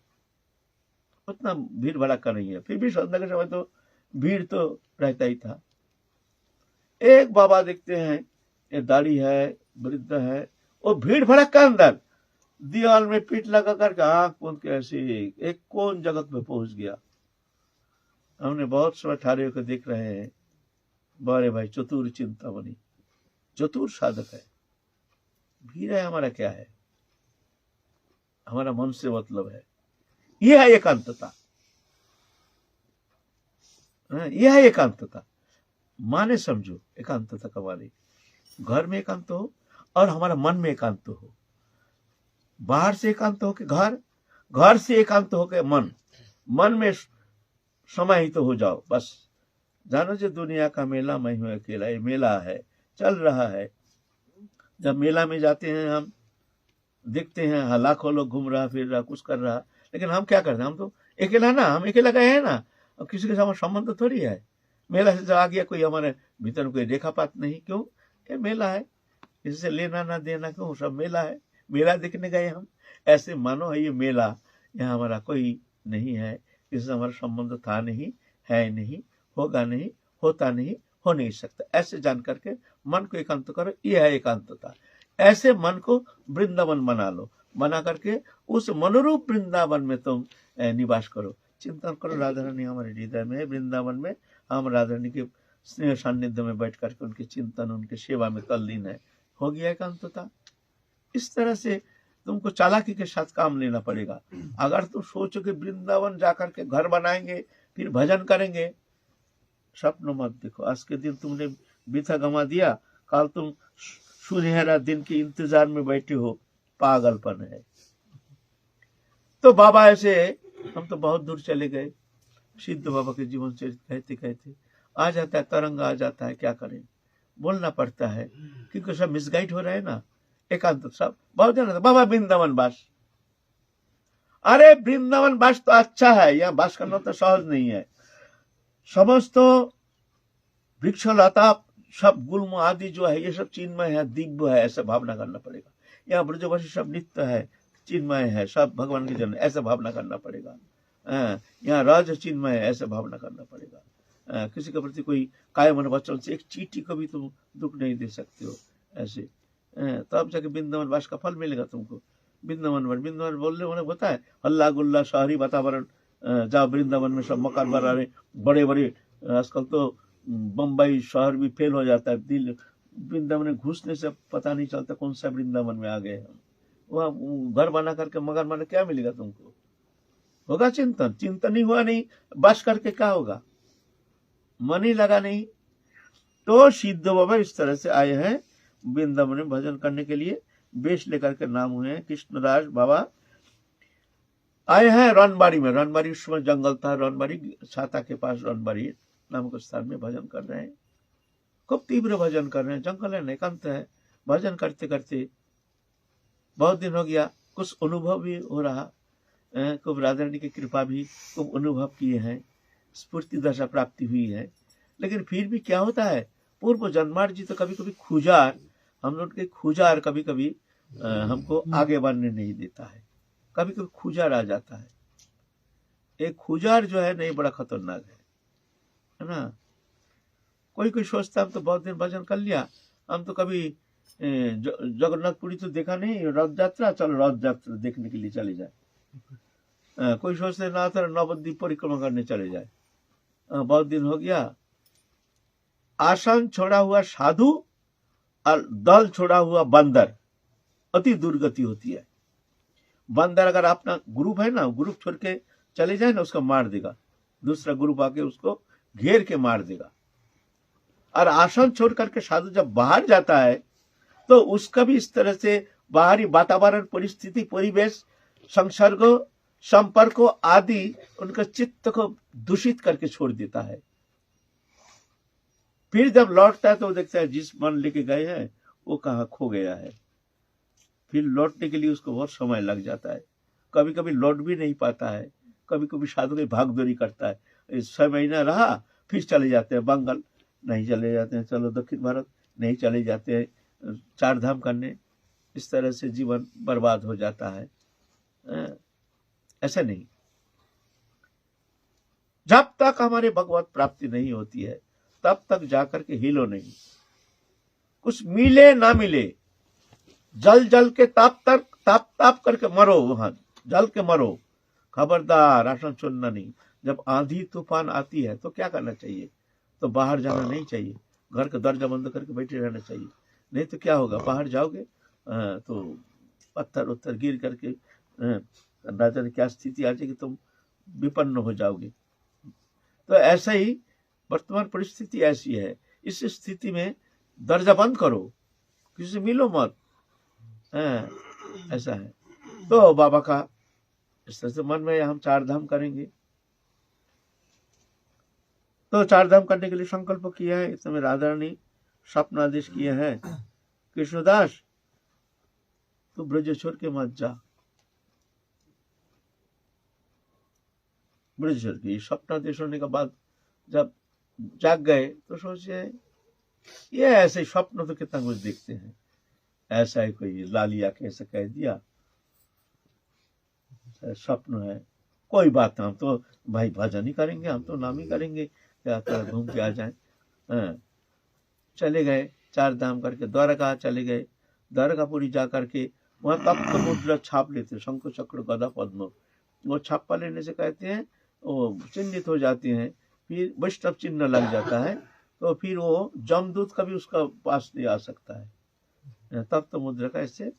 उतना भीड़ भड़का नहीं है, फिर भी संध्या के समय तो भीड़ तो रहता ही था। एक बाबा देखते हैं, ये दाढ़ी है, वृद्ध है, वो भीड़ भड़का अंदर दीवार में पीठ लगा करके आंख मूंद के ऐसे एक कौन जगत पे पहुंच गया। हमने बहुत समय ठहरे होकर देख रहे हैं। बड़े भाई चतुर चिंतामणि, चतुर साधक है। भीड़ है, हमारा क्या है? हमारा मन से मतलब है। यह है एकांतता, यह है एकांतता। माने समझो एकांतता का माने घर में एकांत हो और हमारा मन में एकांत हो। बाहर से एकांत हो के घर, घर से एकांत हो के मन, मन में समाहित हो जाओ। बस जानो जो दुनिया का मेला मैं हूं अकेला। ये मेला है, चल रहा है। जब मेला में जाते हैं हम देखते हैं लाखों लोग घूम रहा, फिर रहा, कुछ कर रहा, लेकिन हम क्या करते हैं? हम तो अकेला ना, हम अकेला गए हैं ना, अब किसी के साथ संबंध तो थोड़ी है। मेला से जो आ गया, कोई हमारे भीतर कोई रेखापात नहीं। क्यों? ये मेला है, इससे लेना ना देना क्यों? सब मेला है, मेला देखने गए हम। ऐसे मानो है ये मेला, यहाँ हमारा कोई नहीं है, इससे हमारा संबंध था नहीं, है नहीं, होगा नहीं, होता नहीं, हो नहीं सकता। ऐसे जान करके मन को एकांत करो, यह है एकांतता। ऐसे मन को वृंदावन बना लो, बना करके उस मनोरूप वृंदावन में तुम निवास करो। चिंतन करो राधा रानी हमारे हृदय में है, वृंदावन में हम राधा रानी के स्नेह सान्निध्य में बैठ करके उनके चिंतन, उनके सेवा में तल्लीन है। हो गया एकांतता। इस तरह से तुमको चालाकी के साथ काम लेना पड़ेगा। अगर तुम सोचो कि वृंदावन जाकर के घर बनाएंगे फिर भजन करेंगे, स्वप्न मत देखो। आज के दिन तुमने बीता गंवा दिया, कल तुम सुनहरा दिन के इंतजार में बैठे हो, पागलपन है। तो बाबा ऐसे, हम तो बहुत दूर चले गए। सिद्ध बाबा के जीवन से कहते कहते आ जाता है, तरंग आ जाता है, क्या करें? बोलना पड़ता है क्योंकि सब मिसगाइड हो रहे हैं ना। एकांत सब बहुत जन बाबा वृंदावन बास। अरे वृंदावन बास तो अच्छा है, यहाँ बास करना तो सहज नहीं है। समस्त वृक्ष लता सब गुल्म आदि जो है ये सब चिन्मय है, दिव्य है, ऐसा भावना करना पड़ेगा। यहाँ ब्रजवासी सब नित्य है, चिन्मय है, सब भगवान के जन, ऐसा भावना करना पड़ेगा। यहाँ राज चिन्मय है, ऐसा भावना करना पड़ेगा। किसी के प्रति कोई काय मन वचन से एक चींटी को भी तुम दुख नहीं दे सकते हो ऐसे। तब जाके वृंदावन वास का फल मिलेगा तुमको। वृंदावन बोलने वाले होता है हल्ला गुल्ला शहरी वातावरण। जहाँ वृंदावन में सब मकान बना रहे बड़े बड़े, आजकल तो बम्बई शहर भी फेल हो जाता है। दिल वृंदावन में घुसने से पता नहीं चलता कौन सा वृंदावन में आ गए हम। वहाँ घर बना करके मकान बना क्या मिलेगा तुमको? होगा चिंतन, चिंतन ही हुआ नहीं, बस करके क्या होगा? मन ही लगा नहीं। तो सिद्ध बाबा इस तरह से आए हैं वृंदावन में भजन करने के लिए, वेश लेकर के नाम हुए हैं कृष्णदास बाबा। आए हैं रनबाड़ी में, रनबाड़ी उस समय जंगल था, रनबाड़ी छाता के पास रनबाड़ी नामक स्थान में भजन कर रहे हैं। खूब तीव्र भजन कर रहे हैं, जंगल है, एकांत है। भजन करते करते बहुत दिन हो गया, कुछ अनुभव भी हो रहा, खूब राधा रानी की कृपा भी खूब अनुभव किए हैं, स्फूर्ति दशा प्राप्ति हुई है। लेकिन फिर भी क्या होता है, पूर्व जन्मार्जित तो कभी कभी खुजार, हम लोग के खुजार कभी कभी हमको आगे बढ़ने नहीं देता है। कभी कभी खुजार आ जाता है। एक खुजार जो है नहीं, बड़ा खतरनाक है ना। कोई कोई सोचता हम तो बहुत दिन भजन कर लिया, हम तो कभी जगन्नाथपुरी तो देखा नहीं, रथ यात्रा, चलो रथ यात्रा देखने के लिए चले जाए। कोई सोचते ना था नवद्वीप परिक्रमा करने चले जाए। बहुत दिन हो गया। आसन छोड़ा हुआ साधु और दल छोड़ा हुआ बंदर अति दुर्गति होती है। बंदर अगर अपना ग्रुप है ना, ग्रुप छोड़ के चले जाए ना, उसको मार देगा, दूसरा ग्रुप आके उसको घेर के मार देगा। और आसन छोड़ करके साधु जब बाहर जाता है तो उसका भी इस तरह से बाहरी वातावरण, परिस्थिति, परिवेश, संसर्ग, संपर्क आदि उनका चित्त को दूषित करके छोड़ देता है। फिर जब लौटता है तो वो देखता है जिस मन लेके गए हैं वो कहाँ खो गया है। फिर लौटने के लिए उसको बहुत समय लग जाता है, कभी कभी लौट भी नहीं पाता है। कभी कभी साधु की भागदौड़ी करता है, 6 महीना रहा, फिर चले जाते हैं बंगाल, नहीं चले जाते हैं, चलो दक्षिण भारत, नहीं चले जाते हैं 4 धाम करने। इस तरह से जीवन बर्बाद हो जाता है। ऐसा नहीं, जब तक हमारे भगवत प्राप्ति नहीं होती है तब तक जाकर के हिलो नहीं। कुछ मिले ना मिले, जल जल के ताप करके मरो, वहां जल के मरो, खबरदार आसन छोड़ना नहीं। जब आंधी तूफान आती है तो क्या करना चाहिए, तो बाहर जाना नहीं चाहिए, घर का दरवाजा बंद करके बैठे रहना चाहिए। नहीं तो क्या होगा, बाहर जाओगे तो पत्थर उत्थर गिर करके ना जाने क्या स्थिति आ जाएगी, तुम विपन्न हो जाओगे। तो ऐसा ही वर्तमान परिस्थिति ऐसी है। इस स्थिति में दरवाजा बंद करो, किसी से मिलो मत, ऐसा है। तो बाबा का इस तरह से मन में हम 4 धाम करेंगे। तो 4 धाम करने के लिए संकल्प किया है। इस समय राधा रानी स्वप्न आदेश किए हैं, कृष्णदास तू ब्रज छोड़ के मत जा। ब्रज छोड़ के स्वप्न आदेश होने के बाद जब जाग गए तो सोचे ये ऐसे स्वप्न तो कितना कुछ देखते हैं, ऐसा है कोई लालिया कैसे कह दिया स्वप्न है, कोई बात नहीं, हम तो भाई भजन ही करेंगे, हम तो नाम ही करेंगे, क्या घूम के आ जाए। चले गए 4 धाम करके, द्वारका चले गए। द्वारकापुरी जा करके वहां तप्त मुद्रा छाप लेते, शंख चक्र गदा पद्म, वो छापा लेने से कहते हैं वो चिन्हित हो जाते हैं, फिर वैष्णव चिन्ह लग जाता है, तो फिर वो जमदूत का भी उसका पास नहीं आ सकता है। तप्त मुद्रा का ऐसे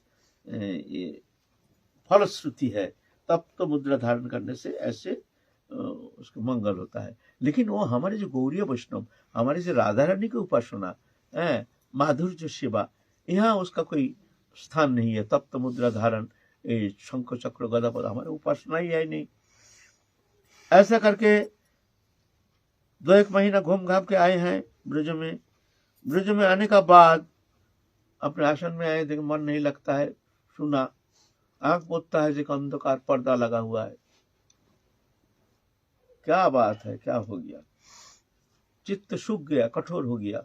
फलश्रुति है, तप्त मुद्रा धारण करने से ऐसे उसको मंगल होता है। लेकिन वो हमारे जो गौरीय वैष्णव, हमारे जो राधा रानी की उपासना, माधुर्य सेवा, यहाँ उसका कोई स्थान नहीं है। तप्त मुद्रा धारण, शंख चक्र गदा पद हमारे उपासना ही है नहीं। ऐसा करके 2-1 महीना घूम घाम के आए हैं ब्रज में। ब्रज में आने का बाद अपने आसन में आए, देख मन नहीं लगता है, सुना, आंख पोतता है जो अंधकार पर्दा लगा हुआ है। क्या बात है, क्या हो गया, चित्त सूख गया, कठोर हो गया।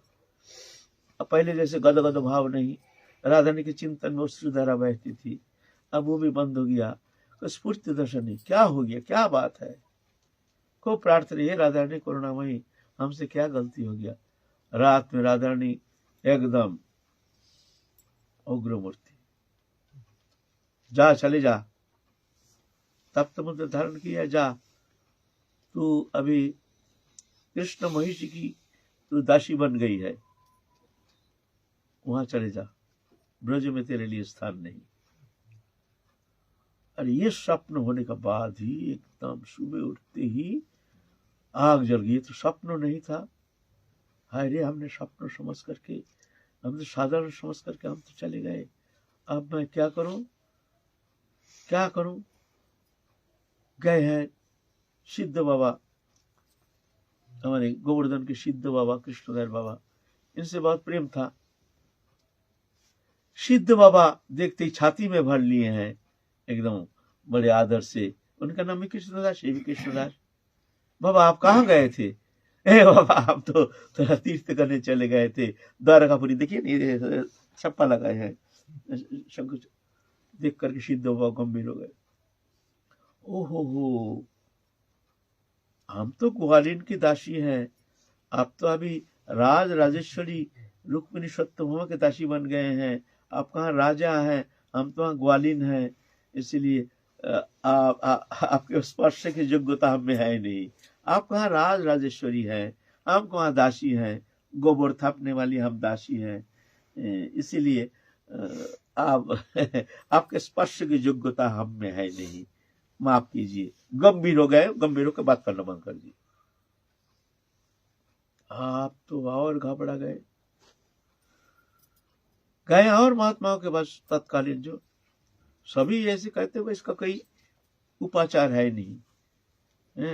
अब पहले जैसे गदगद भाव नहीं, राधा रानी के चिंतन में अश्रुधारा बहती थी, अब वो भी बंद हो गया। स्फूर्ति दर्शन नहीं, क्या हो गया, क्या बात है। खूब प्रार्थना है, राधा रानी करुणामयी, हमसे क्या गलती हो गया। रात में राधा रानी एकदम उग्र मूर्ति, जा चले जा, तप्त मुद्रा धारण किया, जा तू अभी कृष्ण महिषी की तू दासी बन गई है, वहां चले जा, ब्रज में तेरे लिए स्थान नहीं। और ये स्वप्न होने के बाद ही एकदम सुबह उठते ही आग जल गई। तो स्वप्न नहीं था, हाय रे, हमने स्वप्न समझ करके, हम तो साधारण समझ करके हम तो चले गए, अब मैं क्या करूं, क्या करूं। गए हैं सिद्ध बाबा, हमारे गोवर्धन के सिद्ध बाबा कृष्णदेव बाबा, इनसे बहुत प्रेम था। सिद्ध बाबा देखते ही छाती में भर लिए हैं एकदम बड़े आदर से। उनका नाम है कृष्णदास, ये भी कृष्णदास। बाबा आप कहाँ गए थे? ए बाबा आप तो थोड़ा तीर्थ करने चले गए थे द्वारकापुरी। देखिए ये छप्पा लगाए हैं, शंकर देख करके सिद्ध बाबा गंभीर हो गए। ओहो, हम तो ग्वालिन की दासी हैं, आप तो अभी राज राजेश्वरी रुक्मिणी सत्यभामा के दासी बन गए हैं। आप कहाँ राजा हैं, हम तो वहाँ ग्वालिन हैं, इसलिए आपके स्पर्श की योग्यता हम में है नहीं। आप कहाँ राज राजेश्वरी हैं, हम कहाँ दासी हैं, गोबर थापने वाली हम दासी हैं, इसीलिए आप आपके स्पर्श की योग्यता हम में है नहीं, माफ कीजिए। गंभीर हो गए, गंभीर होकर बात करना बंद कर दिए। आप तो और घबरा गए। गए और महात्माओं के पास तत्कालीन जो सभी ऐसे कहते हुए इसका कोई उपाचार है नहीं,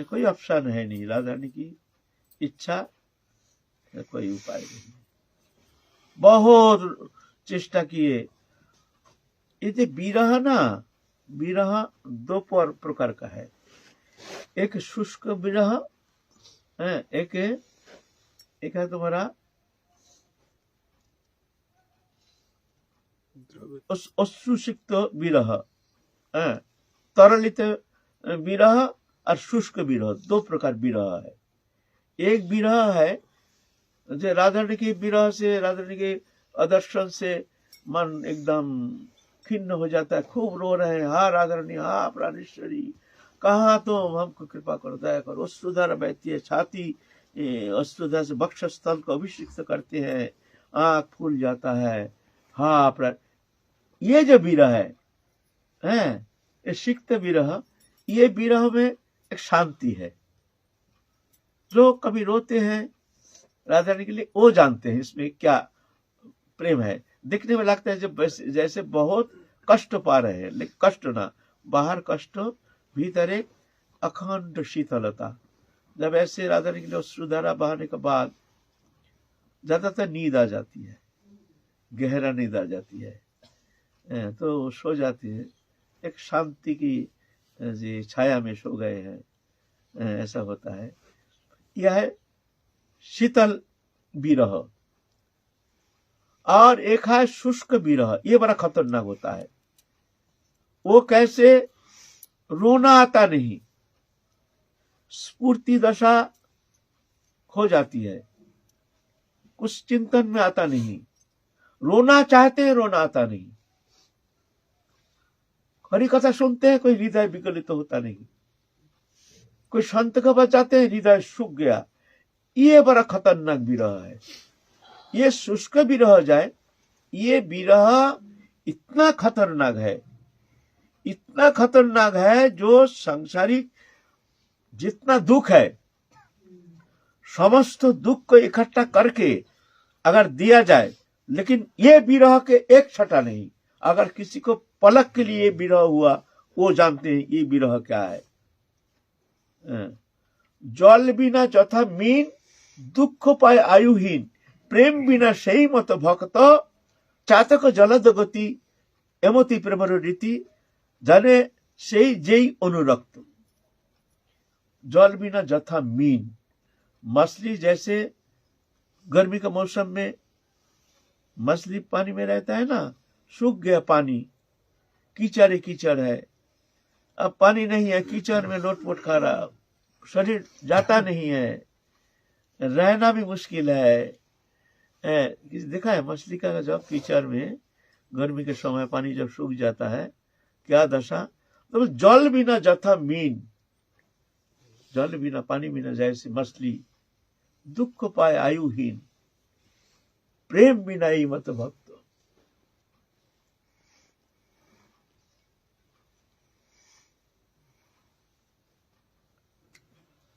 कोई अफसान है नहीं, राधा रानी की इच्छा कोई उपाय नहीं। बहुत चेष्टा किए। ये विरह ना, विरह दो प्रकार का है, एक शुष्क विरह, एक है तुम्हारा अश्रुसिक्त विरह, तरलित विरह और शुष्क विरह, दो प्रकार विरह है। एक विरह है जो राधा रानी के विरह से, राधा रानी के आदर्शन से मन एकदम खिन्न हो जाता है, खूब रो रहे हैं, हा राधा रानी, हा प्राणेश्वरी, कहाँ तुम, हमको कृपा करो, दया करो। अश्रुधारा बहती है, छाती अश्रुधा से वक्षस्थल को अभिषिक्त करते हैं, आंख फूल जाता है, हा ये जो विरह है, ये सिक्त विरह, ये विरह में एक शांति है। जो कभी रोते हैं राधा रानी के लिए वो जानते हैं इसमें क्या प्रेम है। दिखने में लगता है जब जैसे बहुत कष्ट पा रहे हैं, लेकिन कष्ट ना, बाहर कष्ट, भीतर एक अखंड शीतलता। जब ऐसे राधा रानी के लिए अश्रुधारा बहाने के बाद ज्यादातर नींद आ जाती है, गहरा नींद आ जाती है, तो सो जाती है, एक शांति की छाया में सो गए हैं, ऐसा होता है। यह है शीतल विरह। और एक है शुष्क विरह, ये बड़ा खतरनाक होता है। वो कैसे, रोना आता नहीं, स्फूर्ति दशा खो जाती है, कुछ चिंतन में आता नहीं, रोना चाहते हैं, रोना आता नहीं, हरि कथा सुनते हैं, कोई हृदय विकलित होता नहीं, कोई संत का बचाते हैं, हृदय सूख गया। ये बड़ा खतरनाक विरह है। ये शुष्क विरह जाए, ये विरह इतना खतरनाक है, इतना खतरनाक है, जो सांसारिक जितना दुख है, समस्त दुख को इकट्ठा करके अगर दिया जाए, लेकिन ये विरह के एक छटा नहीं। अगर किसी को पलक के लिए विरह हुआ, वो जानते हैं ये विरह क्या है। जल बिना जथा मीन, दुख पाए आयुहीन, प्रेम बिना সেই মত ভক্ত, চাতক জলদ গতি, এমতি প্রেমর রীতি, জানে সেই যেই অনুरक्त। जल बिना जथा मीन, मछली जैसे गर्मी के मौसम में मछली पानी में रहता है ना, सूख गया पानी, कीचड़ ही कीचड़ है, अब पानी नहीं है, कीचड़ में लोटपोट खा रहा, शरीर जाता नहीं है, रहना भी मुश्किल है। देखा है मछली का जब कीचड़ में गर्मी के समय पानी जब सूख जाता है, क्या दशा। तो जल बिना जथा मीन, जल बिना पानी बिना जैसे मछली, दुख पाए आयुहीन, प्रेम बिना ही मत भक्त।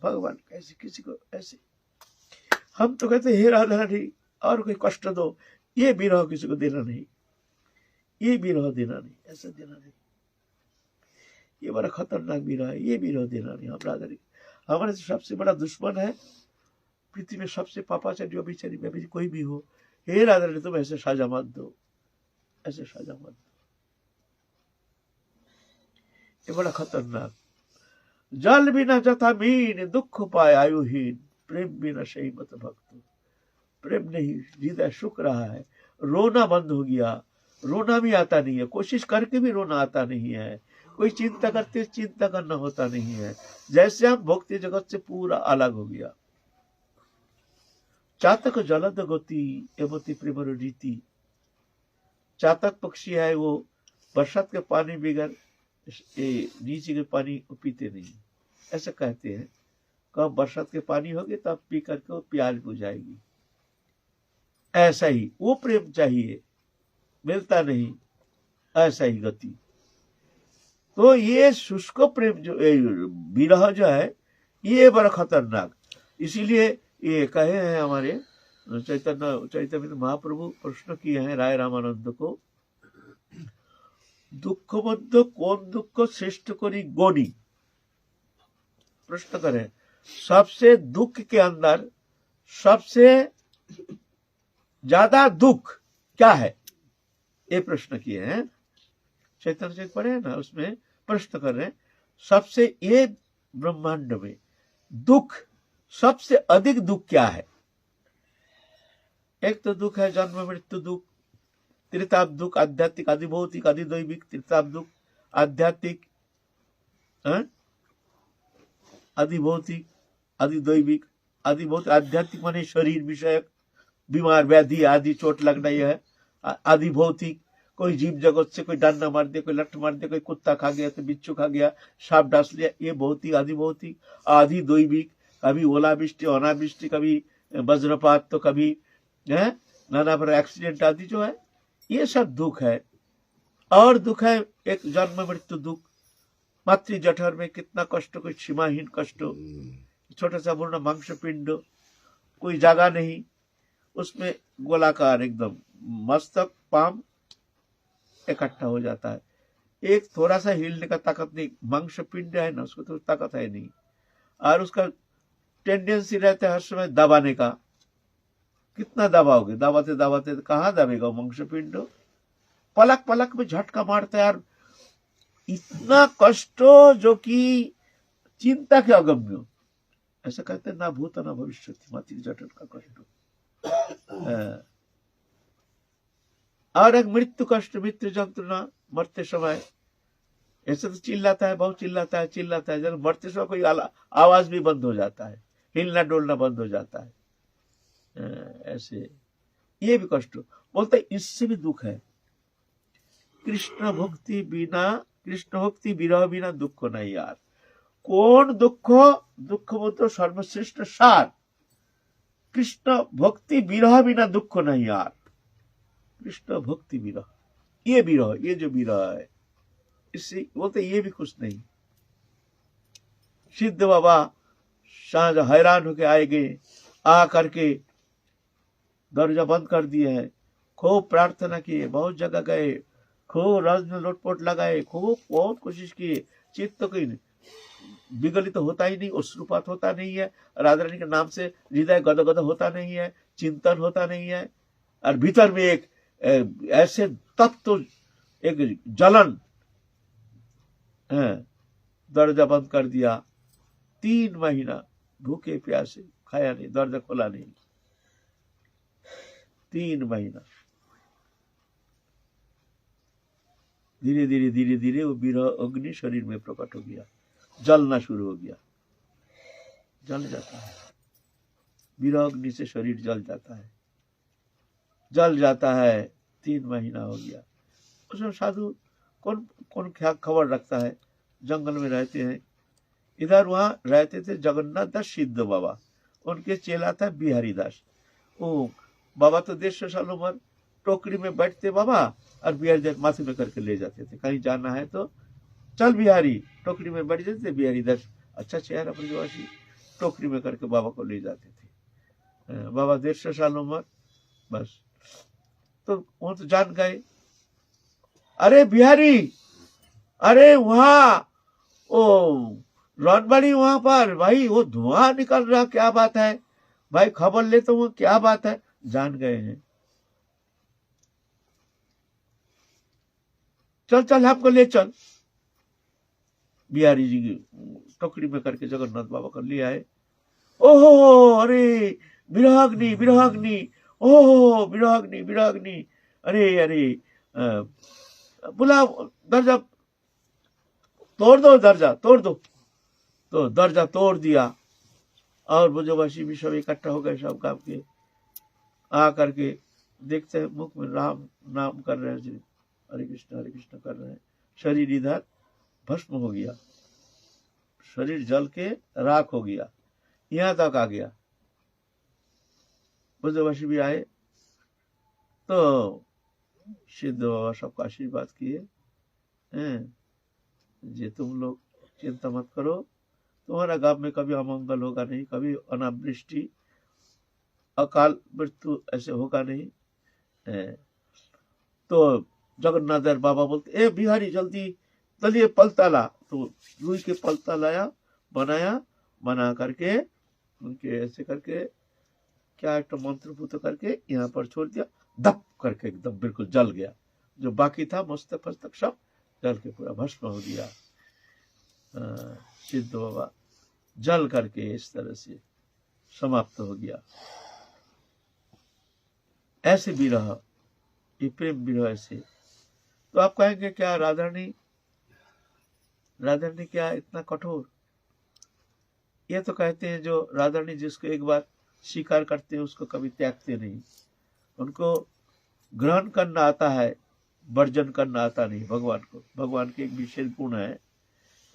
भगवान कैसे किसी को ऐसे, हम तो कहते हे राधा रानी और कोई कष्ट दो, ये विरह किसी को देना नहीं, ये विरह देना नहीं, ऐसा देना नहीं, ये बड़ा खतरनाक विरह है, ये विरह देना नहीं। हम राधा रानी हमारे सबसे बड़ा दुश्मन है पृथ्वी में, सबसे पापाचारी व्यभिचारी कोई भी हो, हे राधा रानी तुम ऐसे साजा मत दो, ऐसे साजा मत दो, ये बड़ा खतरनाक। जल बिना जथा मीन, दुख पाए आयुहीन, प्रेम बिना सही मत भक्त। प्रेम नहीं, हृदय सुख रहा है, रोना बंद हो गया, रोना भी आता नहीं है, कोशिश करके भी रोना आता नहीं है, कोई चिंता करते चिंता करना होता नहीं है, जैसे हम भक्ति जगत से पूरा अलग हो गया। चातक जलद गति एवती प्रेम रीति। चातक पक्षी है, वो बरसात के पानी बगैर नीचे के पानी को पीते नहीं, ऐसा कहते हैं। कब बरसात के पानी होगी तब पी करके वो प्यास बुझाएगी। ऐसा ही वो प्रेम चाहिए, मिलता नहीं, ऐसा ही गति। तो ये शुष्क प्रेम जो विरह जो है, ये बड़ा खतरनाक। इसीलिए ये कहे हैं हमारे चैतन्य महाप्रभु, प्रश्न किए हैं राय रामानंद को, दुख मध्य कौन दुख श्रेष्ठ करी गोनी। प्रश्न करें, सबसे दुख के अंदर सबसे ज्यादा दुख क्या है, ये प्रश्न किए हैं। चैतन्य चरित पढ़े हैं ना, उसमें प्रश्न कर रहे हैं, सबसे ये ब्रह्मांड में दुख, सबसे अधिक दुख क्या है। एक तो दुख है जन्म मृत्यु दुख, त्रिताप दुख, आध्यात्मिक, अधिभौतिक, अधिदैविक। त्रिताप दुख आध्यात्मिक, अधिभौतिक, अधिदैविक। अधिभौतिक आध्यात्मिक माने शरीर विषयक, बीमार व्याधि आदि चोट लगना, यह है। अधिभौतिक कोई जीव जगत से कोई डंडा मार दिया, कोई लठ मार दिया, कोई कुत्ता खा गया, तो बिच्छू खा गया, सांप डांस लिया, ये भौतिक अधिभौतिक। अधिदैविक कभी ओलावृष्टि अनावृष्टि, कभी वज्रपात, तो कभी नाना पर एक्सीडेंट आदि जो है, ये सब दुख है। और दुख है एक जन्म मृत्यु दुख, मातृ जठर में कितना कष्ट, कोई सीमाहीन कष्ट, छोटा सा पूर्ण मांस पिंड, कोई जगह नहीं, उसमें गोलाकार एकदम मस्तक पाम इकट्ठा हो जाता है, एक थोड़ा सा हिलने का ताकत नहीं, मांस पिंड है ना, उसको तो ताकत है नहीं, और उसका टेंडेंसी रहता है हर समय दबाने का। कितना दबाओगे, दबाते दबाते कहाँ दबेगा मांस पिंड, पलक पलक में झटका मारता है यार, इतना कष्ट जो कि चिंता के अगम्य। ऐसा कहते हैं ना भूत ना भविष्य, मातृ जठर का कष्ट। और एक मृत्यु कष्ट, मृत्यु जंत्रणा, मरते समय ऐसे तो चिल्लाता है, बहुत चिल्लाता है, चिल्लाता है, जब मरते समय कोई आवाज भी बंद हो जाता है, हिलना डोलना बंद हो जाता है, ऐसे ये भी कष्ट। बोलते इससे भी दुख है। कृष्ण भक्ति बिना, कृष्ण भक्ति विरह बिना दुख नहीं यार। कौन दुख, दुख बोलते सर्वश्रेष्ठ सार, कृष्ण भक्ति विरह बिना दुख नहीं यार। कृष्ण भक्ति विरह, ये विरह, ये जो विरह है, इससे बोलते ये भी कुछ नहीं। सिद्ध बाबा सांझ हैरान होके आएंगे, आ करके दरवाजा बंद कर दिए है, खूब प्रार्थना किए, बहुत जगह गए, खूब राज में लोटपोट लगाए, खूब बहुत कोशिश किए, चित्त तो कोई विगलित तो होता ही नहीं, अश्रुपात होता नहीं है, राधा रानी के नाम से हृदय गदगद होता नहीं है, चिंतन होता नहीं है, और भीतर में एक ऐसे तत्व, एक जलन, दरवाजा बंद कर दिया। 3 महीना भूखे प्यासे, खाया नहीं, दरवाजा खोला नहीं, 3 महीना। धीरे धीरे धीरे धीरे वो विरह अग्नि शरीर में प्रकट हो गया, जलना शुरू हो गया, जल जाता है, विरह अग्नि से शरीर जल जाता है, जल जाता है। 3 महीना हो गया। उसमें साधु कौन कौन क्या खबर रखता है, जंगल में रहते हैं। इधर वहां रहते थे जगन्नाथ दास सिद्ध बाबा, उनके चेला था बिहारी दास। वो बाबा तो 150 साल उम्र, टोकरी में बैठते बाबा, और बिहारी दास माथे में करके ले जाते थे, कहीं जाना है तो चल बिहारी, टोकरी में बैठ जाते थे। बिहारी दास अच्छा चेहरा ब्रजवासी, टोकरी में करके बाबा को ले जाते थे। बाबा 150 साल उम्र, बस। तो वो तो जान गए, अरे बिहारी, अरे वहां ओ रनबाड़ी वहां पर भाई वो धुआं निकल रहा, क्या बात है भाई, खबर ले तो वो क्या बात है, जान गए हैं। चल चल हमको ले चल, बिहारी जी की टोकरी में करके जगन्नाथ बाबा को ले आए। ओहो अरे विराग्नि विराग्नि, ओहो विराग्नि विराग्नि, अरे अरे बोला दर्जा तोड़ दो, दर्जा तोड़ दो। तो दर्जा तोड़ दिया और ब्रजवासी भी सब इकट्ठा हो गए, सब काम के आ करके देखते हैं मुख में राम नाम कर रहे हैं, हरे कृष्ण कर रहे हैं, शरीर इधर भस्म हो गया, शरीर जल के राख हो गया, यहां तक आ गया। ब्रजवासी भी आए तो सिद्ध बाबा सबका आशीर्वाद किए, जे तुम लोग चिंता मत करो, तुम्हारा गांव में कभी अमंगल होगा नहीं, कभी अनावृष्टि अकाल मृत्यु ऐसे होगा नहीं। तो जगन्नाथ बाबा बोलते, ए बिहारी जल्दी चलिए पलता ला। तो रुई के पलता लाया, बनाया, बना करके उनके ऐसे करके क्या एक मंत्र पुत करके यहाँ पर छोड़ दिया, दप करके एकदम बिल्कुल जल गया, जो बाकी था मस्तक फस्तक सब जल के पूरा भस्म हो गया। सिद्ध बाबा जल करके इस तरह से समाप्त हो गया। ऐसे विरह, ये प्रेम विरह ऐसे। तो आप कहेंगे क्या राधारानी क्या इतना कठोर? ये तो कहते हैं जो राधारानी जिसको एक बार स्वीकार करते हैं उसको कभी त्यागते नहीं, उनको ग्रहण करना आता है, वर्जन करना आता नहीं भगवान को। भगवान के एक विशेष गुण है,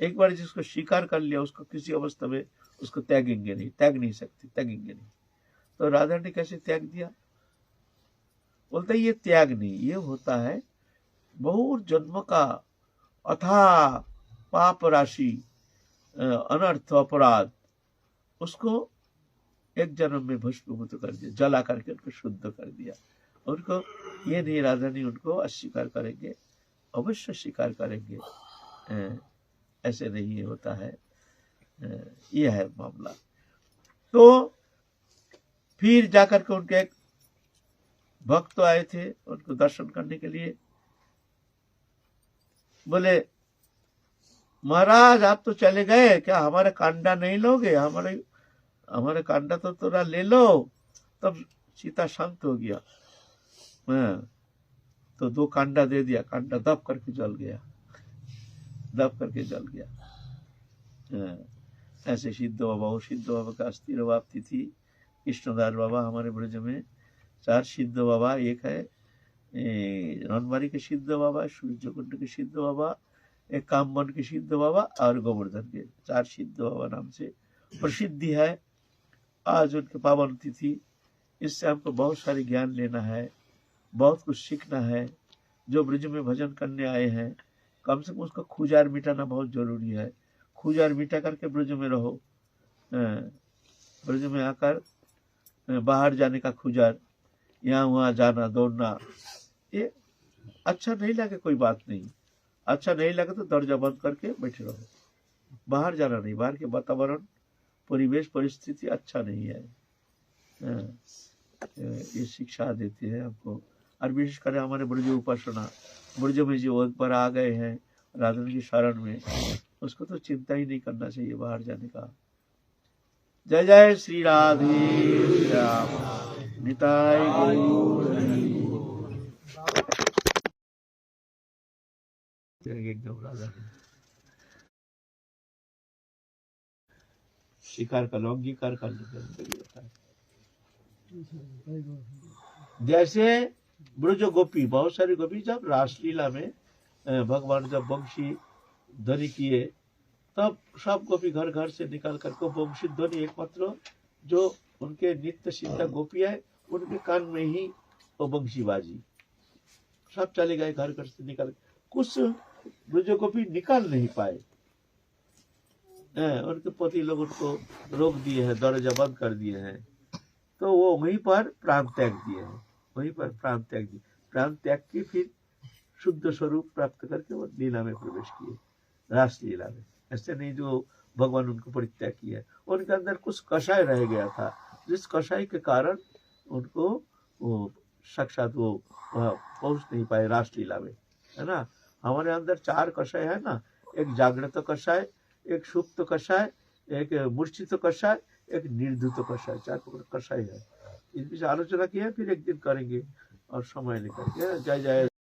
एक बार जिसको स्वीकार कर लिया उसको किसी अवस्था में उसको त्यागेंगे नहीं, त्याग नहीं सकते, त्यागेंगे नहीं। तो राधा ने कैसे त्याग दिया? बोलते ये त्याग नहीं, ये होता है बहुत जन्म का अथाह पाप राशि, अनर्थ अपराध, उसको एक जन्म में भस्मीभूत कर दिया, जला करके उनको शुद्ध कर दिया। उनको ये नहीं, राधा नहीं उनको अस्वीकार करेंगे, अवश्य स्वीकार करेंगे, ऐसे नहीं होता है। यह है मामला। तो फिर जाकर के उनके एक भक्त आए थे उनको दर्शन करने के लिए, बोले महाराज आप तो चले गए, क्या हमारे कांडा नहीं लोगे? हमारे कांडा तो थोड़ा ले लो। तब सीता शांत हो गया, तो 2 कांडा दे दिया, कांडा दब करके जल गया, दब करके जल गया। ऐसे सिद्ध बाबा हो, सिद्ध बाबा का अस्थि रवाब तिथि, कृष्णदास बाबा हमारे ब्रज में 4 सिद्ध बाबा, एक है रनबाड़ी के सिद्ध बाबा, सूर्यकुंड के सिद्ध बाबा, एक कामवन के सिद्ध बाबा और गोवर्धन के 4 सिद्ध बाबा नाम से प्रसिद्धि है। आज उनके पावन तिथि, इससे हमको बहुत सारी ज्ञान लेना है, बहुत कुछ सीखना है। जो ब्रज में भजन करने आए हैं कम से कम उसका खुजार मिटाना बहुत जरूरी है। खुजार मिटा करके ब्रज में रहो, ब्रज में आकर बाहर जाने का खुजार, यहाँ वहाँ जाना दौड़ना, ये अच्छा नहीं लगे कोई बात नहीं, अच्छा नहीं लगे तो दरवाजा बंद करके बैठे रहो, बाहर जाना नहीं, बाहर के वातावरण परिवेश परिस्थिति अच्छा नहीं है। ये शिक्षा देते हैं हमको। और विशेष कर हमारे ब्रज उपासना, ब्रज में जो एक बार आ गए हैं राधा की शरण में, उसको तो चिंता ही नहीं करना चाहिए बाहर जाने का। जय जय श्री राधे श्याम, निताय गौर एकदम राधा शिकार का अंगीकार करने होता है। जैसे ब्रज गोपी, बहुत सारी गोपी जब रासलीला में भगवान जब वंशी ध्वनि किए तब सब गोपी घर घर से निकाल करके वंशी ध्वनि एकमात्र जो उनके नित्य सिद्ध गोपी है उनके कान में ही वो वंशी बाजी, सब चले गए घर घर से निकाल। कुछ ब्रज गोपी निकाल नहीं पाए, उनके पति लोग उनको रोक दिए हैं, दरवाजा बंद कर दिए हैं। तो वो वहीं पर प्राण त्याग दिए हैं, वहीं पर प्राण त्याग दिए, प्राण त्याग के फिर शुद्ध स्वरूप प्राप्त करके वो लीला में प्रवेश किए, रास लीला में। ऐसे नहीं जो भगवान उनको परित्याग किया है, उनके अंदर कुछ कषाय रह गया था, जिस कषाय के कारण उनको वो साक्षात वो पहुंच नहीं पाए रास लीला में, है ना। हमारे अंदर 4 कषाय है ना, एक जागृत कषाय, एक सुप्त कषाय, एक मूर्छित कषाय, एक निर्धुत कषाय, 4 कषाय है। इनकी आलोचना की है, फिर एक दिन करेंगे और समय निकल के। जय जय